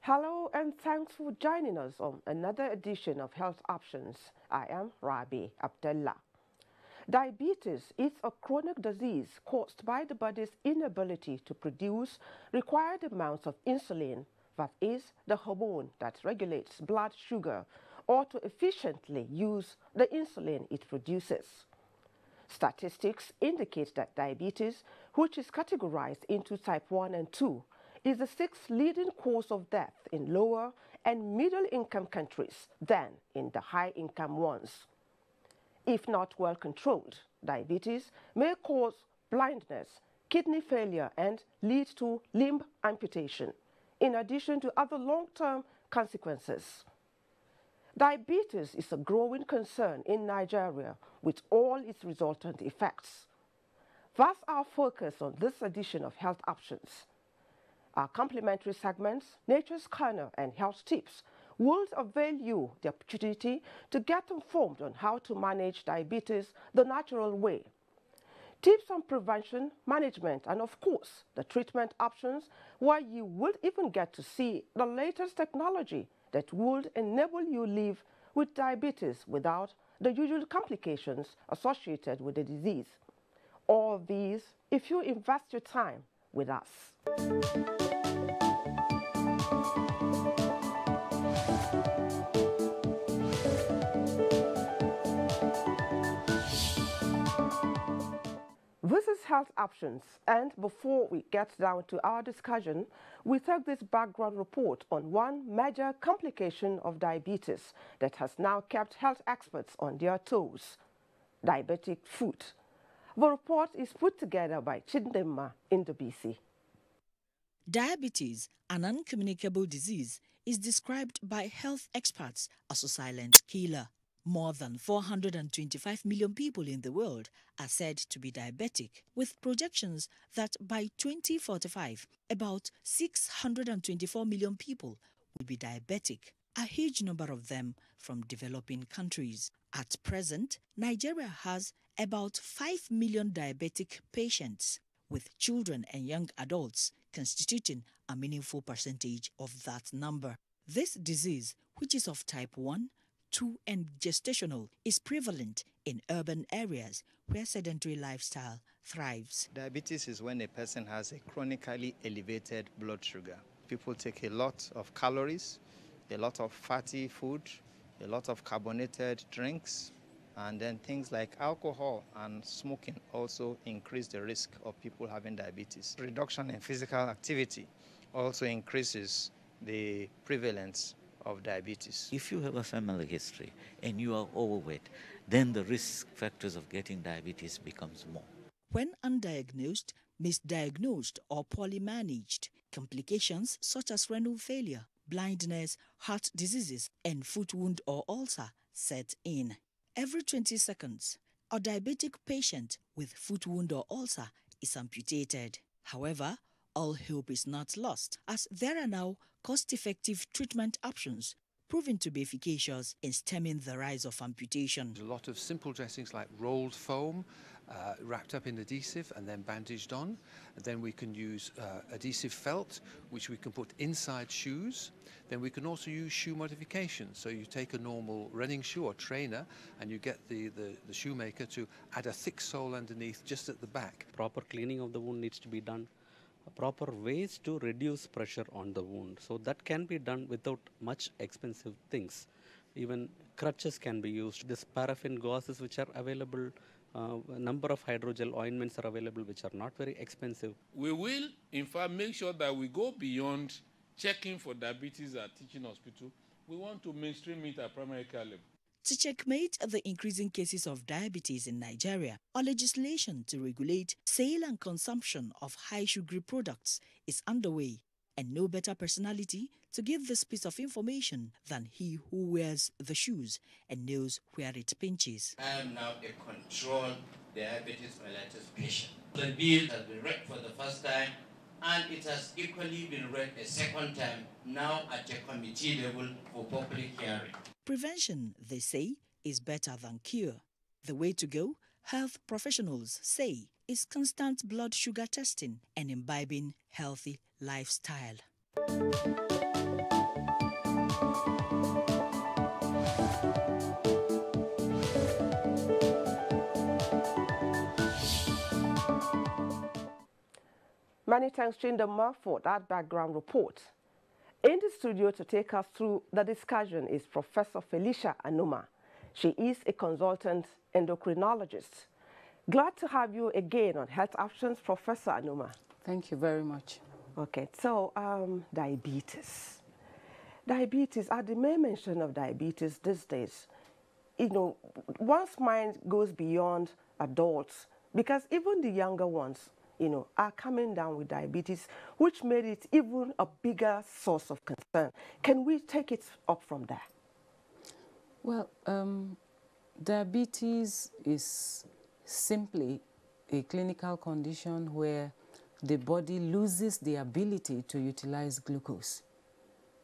Hello and thanks for joining us on another edition of Health Options. I am Rabi, Abdallah. Diabetes is a chronic disease caused by the body's inability to produce required amounts of insulin, that is, the hormone that regulates blood sugar, or to efficiently use the insulin it produces. Statistics indicate that diabetes, which is categorized into type 1 and 2, is the sixth leading cause of death in lower and middle-income countries than in the high-income ones. If not well controlled, diabetes may cause blindness, kidney failure, and lead to limb amputation, in addition to other long-term consequences. Diabetes is a growing concern in Nigeria with all its resultant effects. That's our focus on this edition of Health Options. Our complementary segments, Nature's Corner and Health Tips, will avail you the opportunity to get informed on how to manage diabetes the natural way. Tips on prevention, management, and of course, the treatment options, where you will even get to see the latest technology that would enable you live with diabetes without the usual complications associated with the disease. All these if you invest your time with us. This is Health Options, and before we get down to our discussion, we take this background report on one major complication of diabetes that has now kept health experts on their toes: diabetic foot. The report is put together by Chidema in the BC. Diabetes, an uncommunicable disease, is described by health experts as a silent killer. More than 425 million people in the world are said to be diabetic, with projections that by 2045, about 624 million people will be diabetic, a huge number of them from developing countries. At present, Nigeria has about 5 million diabetic patients, with children and young adults constituting a meaningful percentage of that number. This disease, which is of type 1, 2, and gestational, is prevalent in urban areas where sedentary lifestyle thrives. Diabetes is when a person has a chronically elevated blood sugar. People take a lot of calories, a lot of fatty food, a lot of carbonated drinks, and then things like alcohol and smoking also increase the risk of people having diabetes. Reduction in physical activity also increases the prevalence of diabetes. If you have a family history and you are overweight, then the risk factors of getting diabetes becomes more. When undiagnosed, misdiagnosed, or poorly managed, complications such as renal failure, blindness, heart diseases, and foot wound or ulcer set in. Every 20 seconds, a diabetic patient with foot wound or ulcer is amputated. However, all hope is not lost, as there are now cost-effective treatment options proven to be efficacious in stemming the rise of amputation. A lot of simple dressings like rolled foam, wrapped up in adhesive and then bandaged on. And then we can use adhesive felt, which we can put inside shoes. Then we can also use shoe modifications. So you take a normal running shoe or trainer and you get the shoemaker to add a thick sole underneath just at the back. Proper cleaning of the wound needs to be done. Proper ways to reduce pressure on the wound. So that can be done without much expensive things. Even crutches can be used. This paraffin gauzes which are available, a number of hydrogel ointments are available which are not very expensive. We will, in fact, make sure that we go beyond checking for diabetes at teaching hospital. We want to mainstream it at primary care level. To checkmate the increasing cases of diabetes in Nigeria, a legislation to regulate sale and consumption of high sugary products is underway, and no better personality to give this piece of information than he who wears the shoes and knows where it pinches. I am now a controlled diabetes mellitus patient. The bill has been read for the first time, and it has equally been read a second time, now at a committee level for public hearing. Prevention, they say, is better than cure. The way to go, health professionals say, is constant blood sugar testing and imbibing healthy lifestyle. Many thanks, Chindama, for that background report. In the studio to take us through the discussion is Professor Felicia Anuma. She is a consultant endocrinologist. Glad to have you again on Health Options, Professor Anuma. Thank you very much. Okay, so diabetes. Diabetes, at the main mention of diabetes these days, one's mind goes beyond adults because even the younger ones, are coming down with diabetes, which made it even a bigger source of concern. Can we take it up from there? Well, diabetes is simply a clinical condition where the body loses the ability to utilize glucose.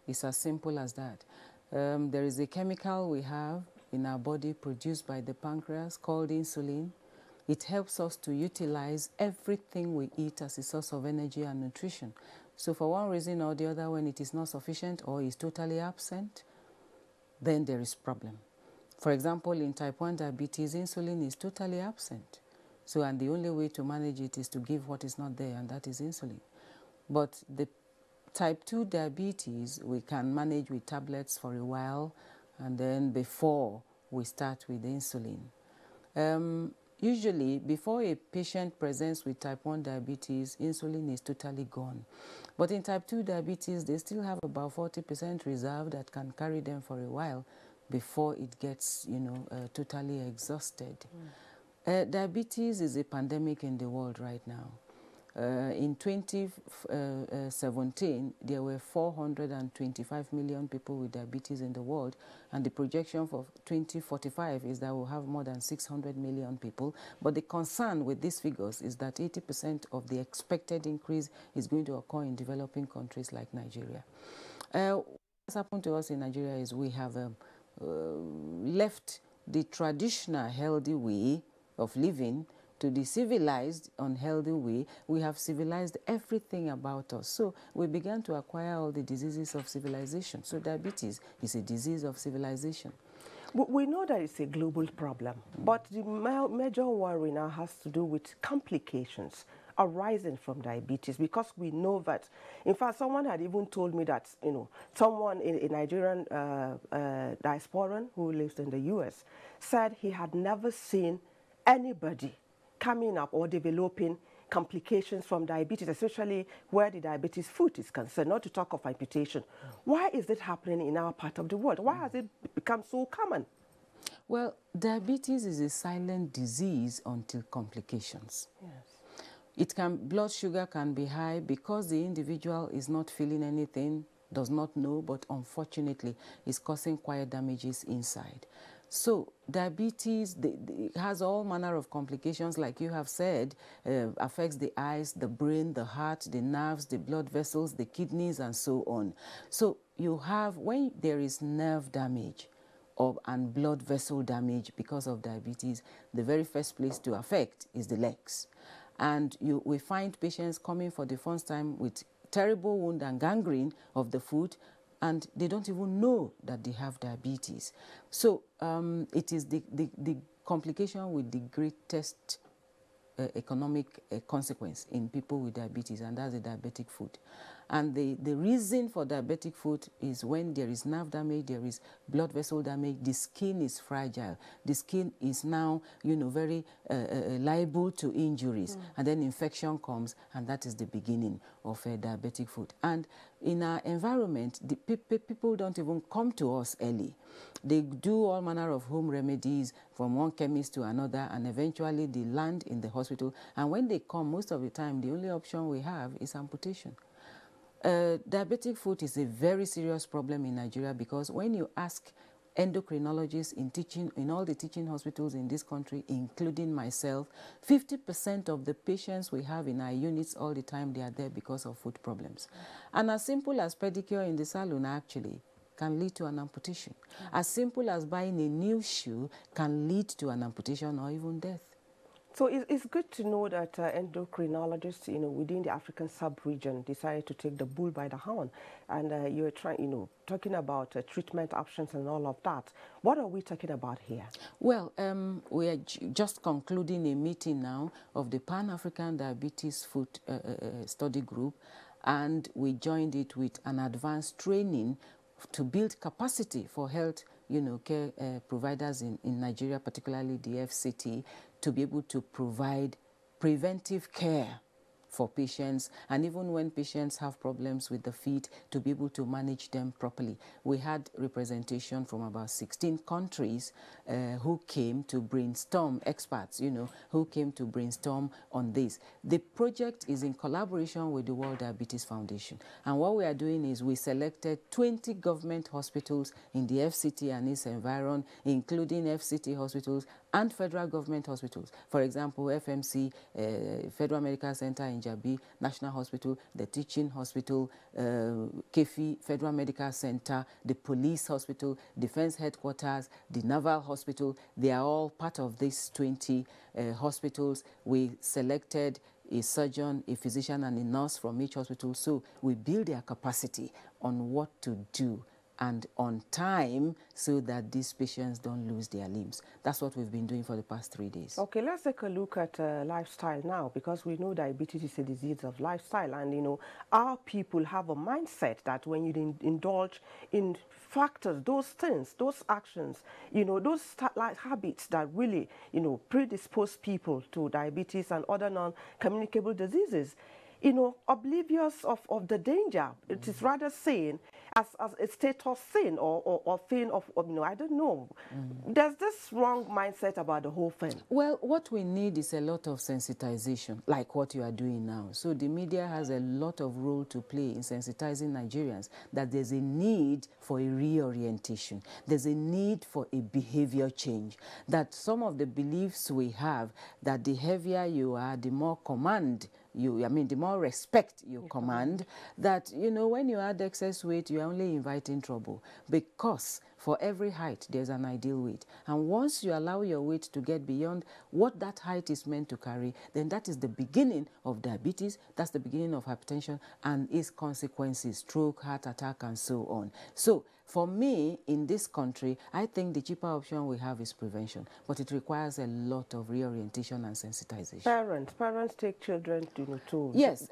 It's as simple as that. There is a chemical we have in our body produced by the pancreas called insulin. It helps us to utilize everything we eat as a source of energy and nutrition. So for one reason or the other, when it is not sufficient or is totally absent, then there is problem. For example, in type 1 diabetes, insulin is totally absent. So, and the only way to manage it is to give what is not there, and that is insulin. But the type 2 diabetes, we can manage with tablets for a while, and then before we start with insulin. Usually, before a patient presents with type 1 diabetes, insulin is totally gone. But in type 2 diabetes, they still have about 40% reserve that can carry them for a while before it gets, totally exhausted. Diabetes is a pandemic in the world right now. In 2017, there were 425 million people with diabetes in the world, and the projection for 2045 is that we'll have more than 600 million people. But the concern with these figures is that 80% of the expected increase is going to occur in developing countries like Nigeria. What's happened to us in Nigeria is we have left the traditional healthy way of living to the civilized, unhealthy way. We have civilized everything about us. So we began to acquire all the diseases of civilization. So diabetes is a disease of civilization. We know that it's a global problem, but the major worry now has to do with complications arising from diabetes, because we know that, in fact, someone had even told me that, someone in a Nigerian diasporan who lives in the US said he had never seen anybody coming up or developing complications from diabetes, especially where the diabetes foot is concerned, not to talk of amputation. Why is it happening in our part of the world? Why has it become so common? Well, diabetes is a silent disease until complications. Yes. Blood sugar can be high because the individual is not feeling anything, does not know, but unfortunately is causing quiet damages inside. So diabetes has all manner of complications, like you have said, affects the eyes, the brain, the heart, the nerves, the blood vessels, the kidneys, and so on. So you have, when there is nerve damage and blood vessel damage because of diabetes, the very first place to affect is the legs. And we find patients coming for the first time with terrible wound and gangrene of the foot, and they don't even know that they have diabetes. So it is the complication with the greatest economic consequence in people with diabetes, and that's the diabetic foot. And the reason for diabetic foot is when there is nerve damage, there is blood vessel damage, the skin is fragile. The skin is now, very liable to injuries. And then infection comes, and that is the beginning of a diabetic foot. And in our environment, the people don't even come to us early. They do all manner of home remedies from one chemist to another, and eventually they land in the hospital. And when they come, most of the time, the only option we have is amputation. Diabetic foot is a very serious problem in Nigeria, because when you ask endocrinologists in all the teaching hospitals in this country, including myself, 50% of the patients we have in our units all the time, they are there because of foot problems. And as simple as pedicure in the salon, actually, can lead to an amputation. As simple as buying a new shoe can lead to an amputation or even death. So it's good to know that endocrinologists, within the African sub-region decided to take the bull by the horn, and you're trying, talking about treatment options and all of that. What are we talking about here? Well, we are just concluding a meeting now of the Pan-African Diabetes Food Study Group, and we joined it with an advanced training to build capacity for health care providers in Nigeria, particularly the FCT, to be able to provide preventive care for patients, and even when patients have problems with the feet, to be able to manage them properly. We had representation from about 16 countries who came to brainstorm, experts, who came to brainstorm on this. The project is in collaboration with the World Diabetes Foundation, and what we are doing is we selected 20 government hospitals in the FCT and its environ, including FCT hospitals and federal government hospitals. For example, FMC, Federal Medical Center in Jabi, National Hospital, the Teaching Hospital, Kefi, Federal Medical Center, the Police Hospital, Defense Headquarters, the Naval Hospital. They are all part of these 20 hospitals. We selected a surgeon, a physician, and a nurse from each hospital. So we build their capacity on what to do and on time, so that these patients don't lose their limbs. That's what we've been doing for the past 3 days. Okay, let's take a look at lifestyle now, because we know diabetes is a disease of lifestyle, and our people have a mindset that when you indulge in factors, those things, those actions, those like habits that really, predispose people to diabetes and other non-communicable diseases, oblivious of the danger. It is rather seen as a status sin or thing of, I don't know. There's this wrong mindset about the whole thing. Well, what we need is a lot of sensitization, like what you are doing now. So the media has a lot of role to play in sensitizing Nigerians that there's a need for a reorientation. There's a need for a behavior change. That some of the beliefs we have, that the heavier you are, the more command the more respect you command, that, when you add excess weight, you're only inviting trouble, because for every height, there's an ideal weight. And once you allow your weight to get beyond what that height is meant to carry, then that is the beginning of diabetes, that's the beginning of hypertension, and its consequences, stroke, heart attack, and so on. So, for me, in this country, I think the cheaper option we have is prevention, but it requires a lot of reorientation and sensitization. Parents take children to yes,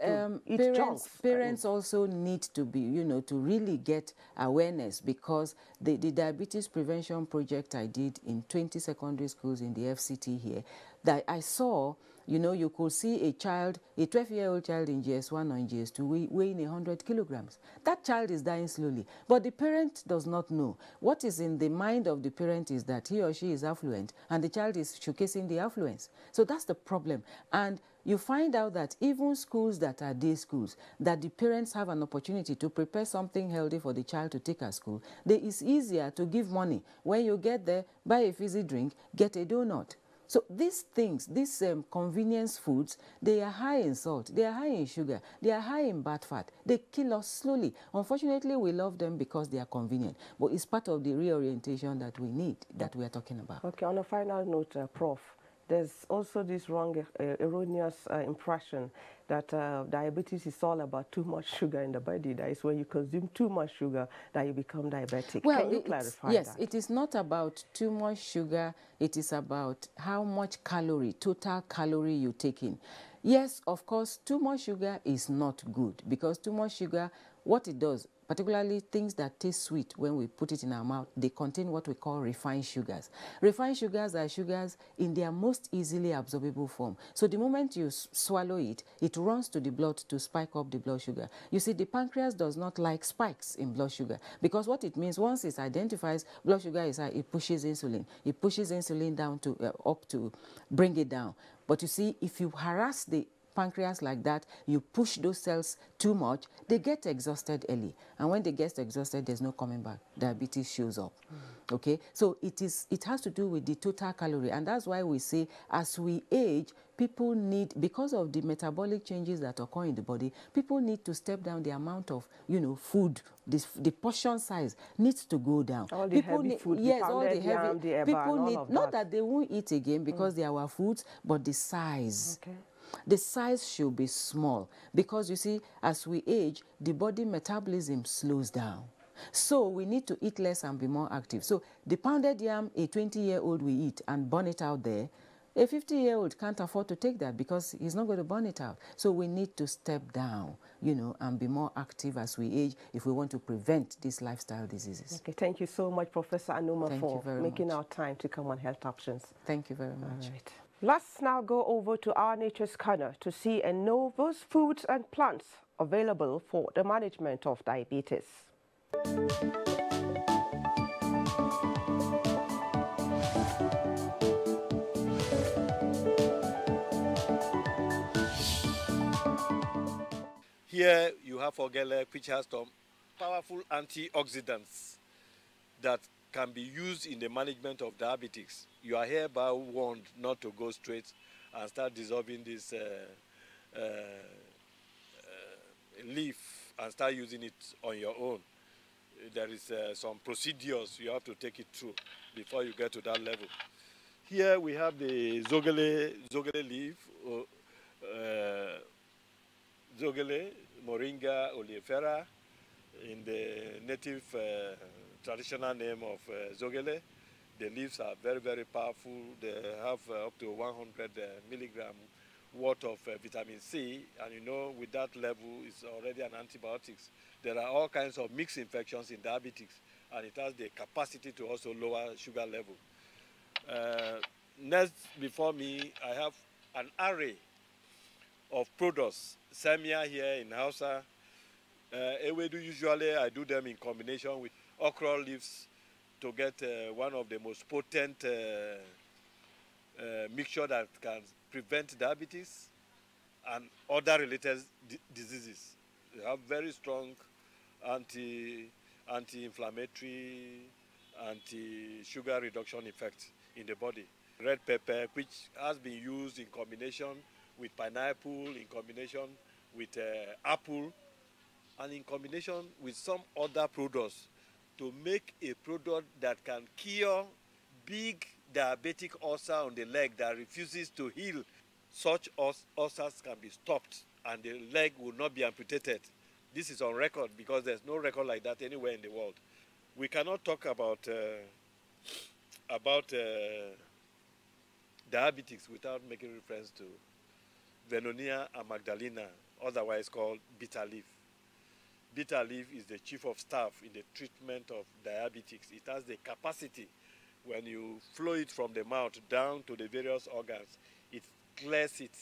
parents also need to be, to really get awareness, because the diabetes prevention project I did in 20 secondary schools in the FCT here, that I saw, you could see a child, a 12-year-old child in GS1 or in GS2 weighing 100 kilograms. That child is dying slowly, but the parent does not know. What is in the mind of the parent is that he or she is affluent, and the child is showcasing the affluence. So that's the problem. And you find out that even schools that are day schools, that the parents have an opportunity to prepare something healthy for the child to take at school, it's easier to give money. When you get there, buy a fizzy drink, get a donut. So these things, these convenience foods, they are high in salt, they are high in sugar, they are high in bad fat. They kill us slowly. Unfortunately, we love them because they are convenient. But it's part of the reorientation that we need, that we are talking about. Okay, on a final note, Prof, there's also this wrong, erroneous impression that diabetes is all about too much sugar in the body. That is when you consume too much sugar that you become diabetic. Well, can you clarify yes, that? It is not about too much sugar. It is about how much total calorie you take in. Yes, of course, too much sugar is not good, because too much sugar, what it does, particularly things that taste sweet when we put it in our mouth, they contain what we call refined sugars. Refined sugars are sugars in their most easily absorbable form. So the moment you swallow it, it runs to the blood to spike up the blood sugar. You see, the pancreas does not like spikes in blood sugar, because what it means, once it identifies blood sugar is high, it pushes insulin. It pushes insulin down to up to bring it down. But you see, if you harass the pancreas like that, you push those cells too much, they get exhausted early. And when they get exhausted, there's no coming back. Diabetes shows up. Okay, so it has to do with the total calorie, and that's why we say as we age, people need, because of the metabolic changes that occur in the body, people need to step down the amount of, you know, food. The portion size needs to go down. All the People heavy need, food, yes, the all the pounded heavy. yam, the eba, People and all need, of not that. that they won't eat again because they are our foods, but the size. Okay. The size should be small, because you see, as we age, the body metabolism slows down. So we need to eat less and be more active. So the pounded yam a 20-year-old will eat and burn it out there, a 50-year-old can't afford to take that because he's not going to burn it out. So we need to step down, you know, and be more active as we age if we want to prevent these lifestyle diseases. Okay, thank you so much, Professor Anuma, for making our time to come on Health Options. Thank you very much. All right. Let's now go over to our Nature's Corner to see and know those foods and plants available for the management of diabetes. Here you have ogele, which has some powerful antioxidants that can be used in the management of diabetes. You are hereby warned not to go straight and start dissolving this leaf and start using it on your own. There is some procedures you have to take it through before you get to that level. Here we have the zogale leaf, zogale, moringa oleifera, in the native traditional name of zogale. The leaves are very, very powerful. They have up to 100 milligram worth of vitamin C, and you know, with that level, it's already an antibiotics. There are all kinds of mixed infections in diabetes, and it has the capacity to also lower sugar level. Next, before me, I have an array of products. Samia here in Hausa. Ewedu, usually I do them in combination with okra leaves to get one of the most potent mixture that can prevent diabetes and other related diseases. They have very strong anti-inflammatory, anti-sugar reduction effect in the body. Red pepper, which has been used in combination with pineapple, in combination with apple, and in combination with some other products to make a product that can cure big diabetic ulcer on the leg that refuses to heal. Such ulcers can be stopped and the leg will not be amputated. This is on record because there's no record like that anywhere in the world. We cannot talk about diabetes without making reference to Vennonia amygdalina, otherwise called bitter leaf. Bitter leaf is the chief of staff in the treatment of diabetes. It has the capacity, when you flow it from the mouth down to the various organs, it clears it.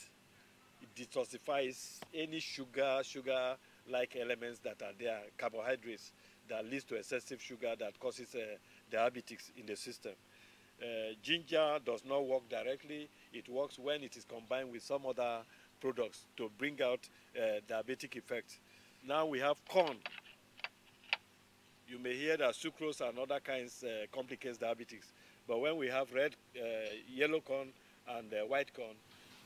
It detoxifies any sugar-like elements that are there, carbohydrates, that leads to excessive sugar that causes diabetes in the system. Ginger does not work directly. It works when it is combined with some other products to bring out diabetic effect. Now we have corn. You may hear that sucrose and other kinds complicates diabetes. But when we have red, yellow corn and white corn,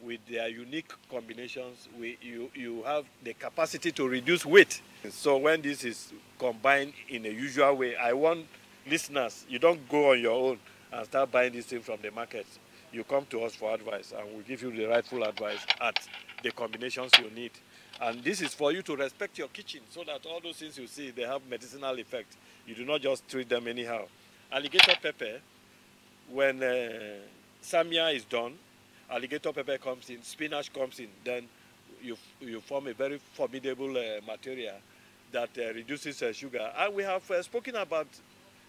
with their unique combinations, you have the capacity to reduce weight. So when this is combined in a usual way, I want listeners, you don't go on your own and start buying these things from the market. You come to us for advice, and we'll give you the rightful advice at the combinations you need. And this is for you to respect your kitchen, so that all those things you see, they have medicinal effect. You do not just treat them anyhow. Alligator pepper, when samia is done, alligator pepper comes in, spinach comes in, then you form a very formidable material that reduces sugar. And we have spoken about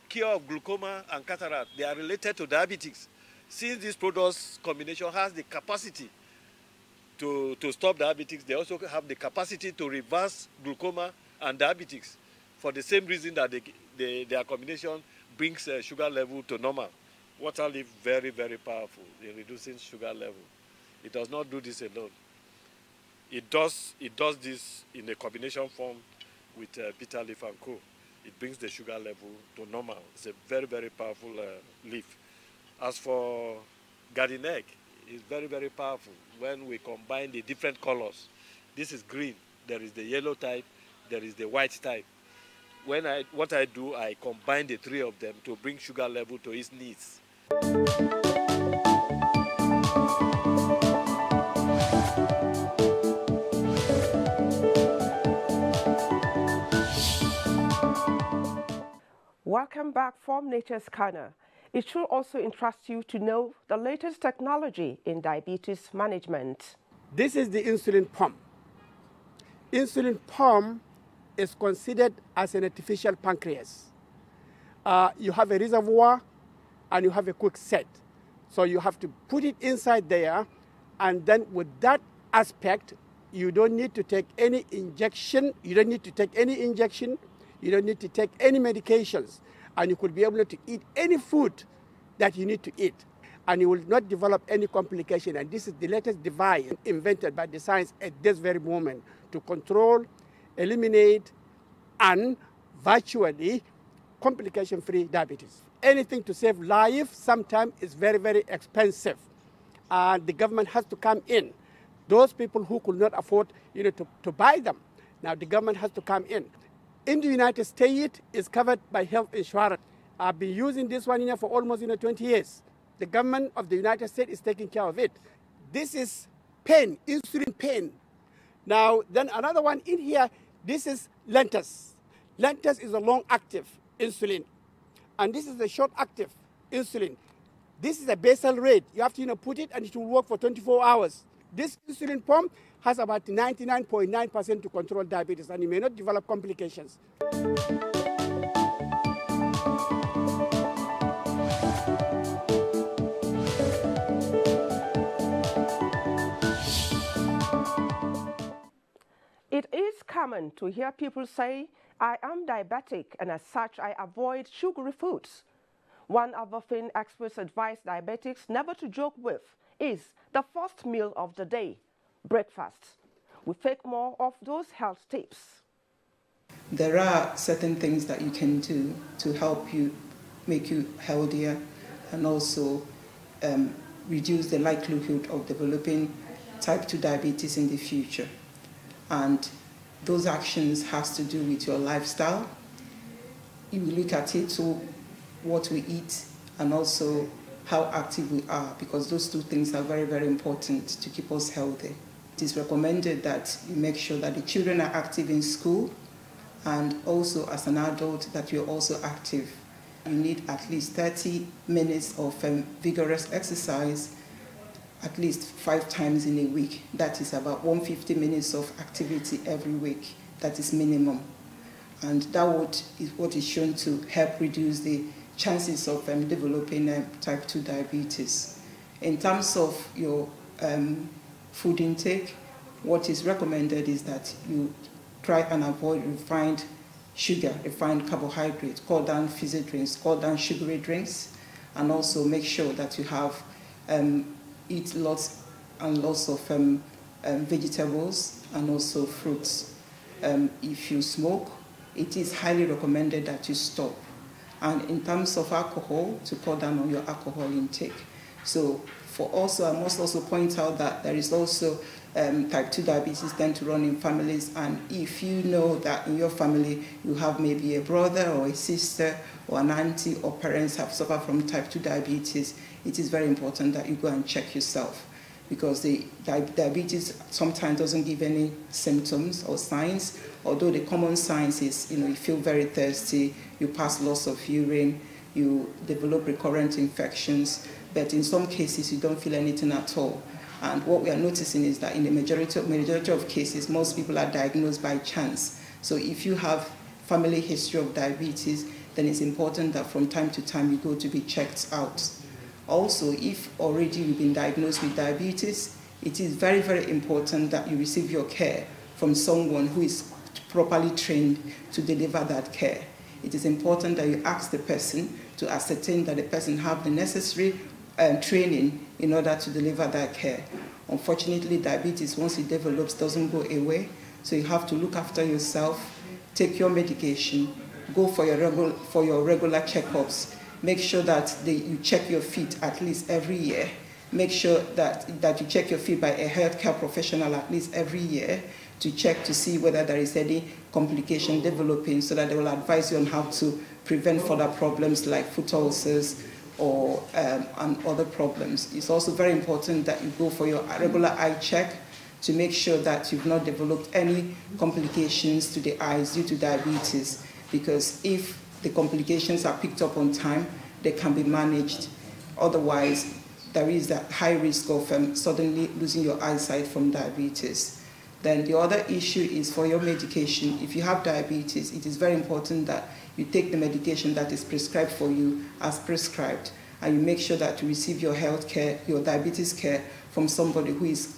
cure of glaucoma and cataract. They are related to diabetes. Since this products combination has the capacity to stop diabetes, they also have the capacity to reverse glaucoma and diabetes for the same reason that their combination brings sugar level to normal. Water leaf, very, very powerful in reducing sugar level. It does not do this alone. It does this in a combination form with bitter leaf and co. It brings the sugar level to normal. It's a very, very powerful leaf. As for garden egg, it's very, very powerful when we combine the different colors. This is green. There is the yellow type. There is the white type. What I do, I combine the three of them to bring sugar level to its needs. Welcome back from Nature's Corner. It should also interest you to know the latest technology in diabetes management. This is the insulin pump. Insulin pump is considered as an artificial pancreas. You have a reservoir and you have a quick set. So you have to put it inside there, and then with that aspect, you don't need to take any injection. You don't need to take any injection. You don't need to take any medications, and you could be able to eat any food that you need to eat, and you will not develop any complication. And this is the latest device invented by the science at this very moment to control, eliminate, and virtually complication-free diabetes. Anything to save life sometimes is very, very expensive, and the government has to come in. Those people who could not afford, to buy them, now the government has to come in. In the United States, it's covered by health insurance. I've been using this one for almost 20 years. The government of the United States is taking care of it. This is pen, insulin pen. Now, then another one in here, this is Lentus. Lentus is a long-active insulin, and this is a short-active insulin. This is a basal rate. You have to put it, and it will work for 24 hours. This insulin pump has about 99.9% to control diabetes, and you may not develop complications. It is common to hear people say, I am diabetic, and as such, I avoid sugary foods. One other thing experts advise diabetics never to joke with is the first meal of the day, breakfast. We take more of those health tips. There are certain things that you can do to help you, make you healthier, and also reduce the likelihood of developing type 2 diabetes in the future. And those actions has to do with your lifestyle. You will look at it, so what we eat and also how active we are, because those two things are very, very important to keep us healthy. It is recommended that you make sure that the children are active in school, and also as an adult that you're also active. You need at least 30 minutes of vigorous exercise at least 5 times in a week. That is about 150 minutes of activity every week. That is minimum. And that is what is shown to help reduce the chances of developing type 2 diabetes. In terms of your food intake, what is recommended is that you try and avoid refined sugar, refined carbohydrates, cut down fizzy drinks, cut down sugary drinks, and also make sure that you have eat lots and lots of vegetables and also fruits. If you smoke, it is highly recommended that you stop. And in terms of alcohol, to cut down on your alcohol intake. So I must also point out that there is also type 2 diabetes tend to run in families, and if you know that in your family you have maybe a brother or a sister or an auntie or parents have suffered from type 2 diabetes, it is very important that you go and check yourself, because the diabetes sometimes doesn't give any symptoms or signs, although the common signs is, you feel very thirsty, you pass lots of urine, you develop recurrent infections, but in some cases you don't feel anything at all. And what we are noticing is that in the majority of cases, most people are diagnosed by chance. So if you have family history of diabetes, then it's important that from time to time you go to be checked out. Also, if already you've been diagnosed with diabetes, it is very, very important that you receive your care from someone who is properly trained to deliver that care. It is important that you ask the person to ascertain that the person have the necessary training in order to deliver that care. Unfortunately, diabetes, once it develops, doesn't go away. So you have to look after yourself, take your medication, go for your regular checkups. Make sure that you check your feet at least every year. Make sure that you check your feet by a healthcare professional at least every year to check to see whether there is any complication developing, so that they will advise you on how to prevent further problems like foot ulcers or and other problems. It's also very important that you go for your regular eye check to make sure that you've not developed any complications to the eyes due to diabetes, because if the complications are picked up on time, they can be managed. Otherwise, there is that high risk of suddenly losing your eyesight from diabetes. Then the other issue is for your medication. If you have diabetes, it is very important that you take the medication that is prescribed for you as prescribed, and you make sure that you receive your health care, your diabetes care, from somebody who is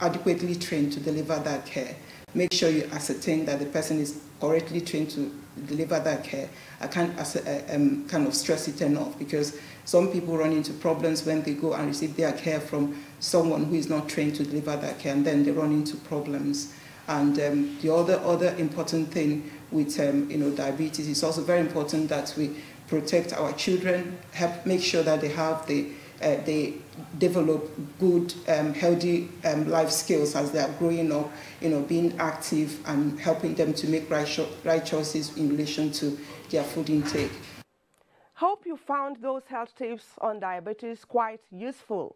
adequately trained to deliver that care. Make sure you ascertain that the person is correctly trained to deliver that care. I can't kind of stress it enough, because some people run into problems when they go and receive their care from someone who is not trained to deliver that care, and then they run into problems. And the other important thing with diabetes, is also very important that we protect our children, make sure that they develop good, healthy life skills as they are growing up, being active and helping them to make right choices in relation to their food intake. Hope you found those health tips on diabetes quite useful.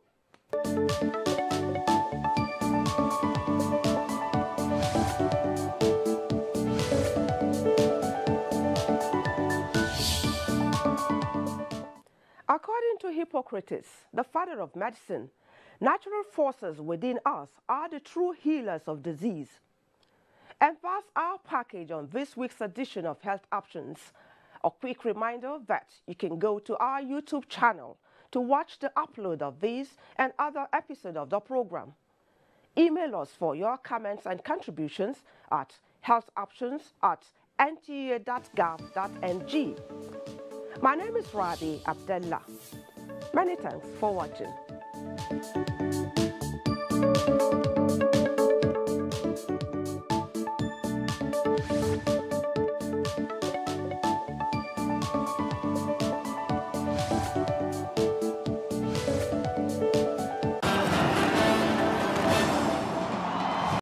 According to Hippocrates, the father of medicine, natural forces within us are the true healers of disease. And that's our package on this week's edition of Health Options. A quick reminder that you can go to our YouTube channel to watch the upload of these and other episodes of the program. Email us for your comments and contributions at healthoptions@nta.gov.ng. My name is Rabi Abdallah. Many thanks for watching.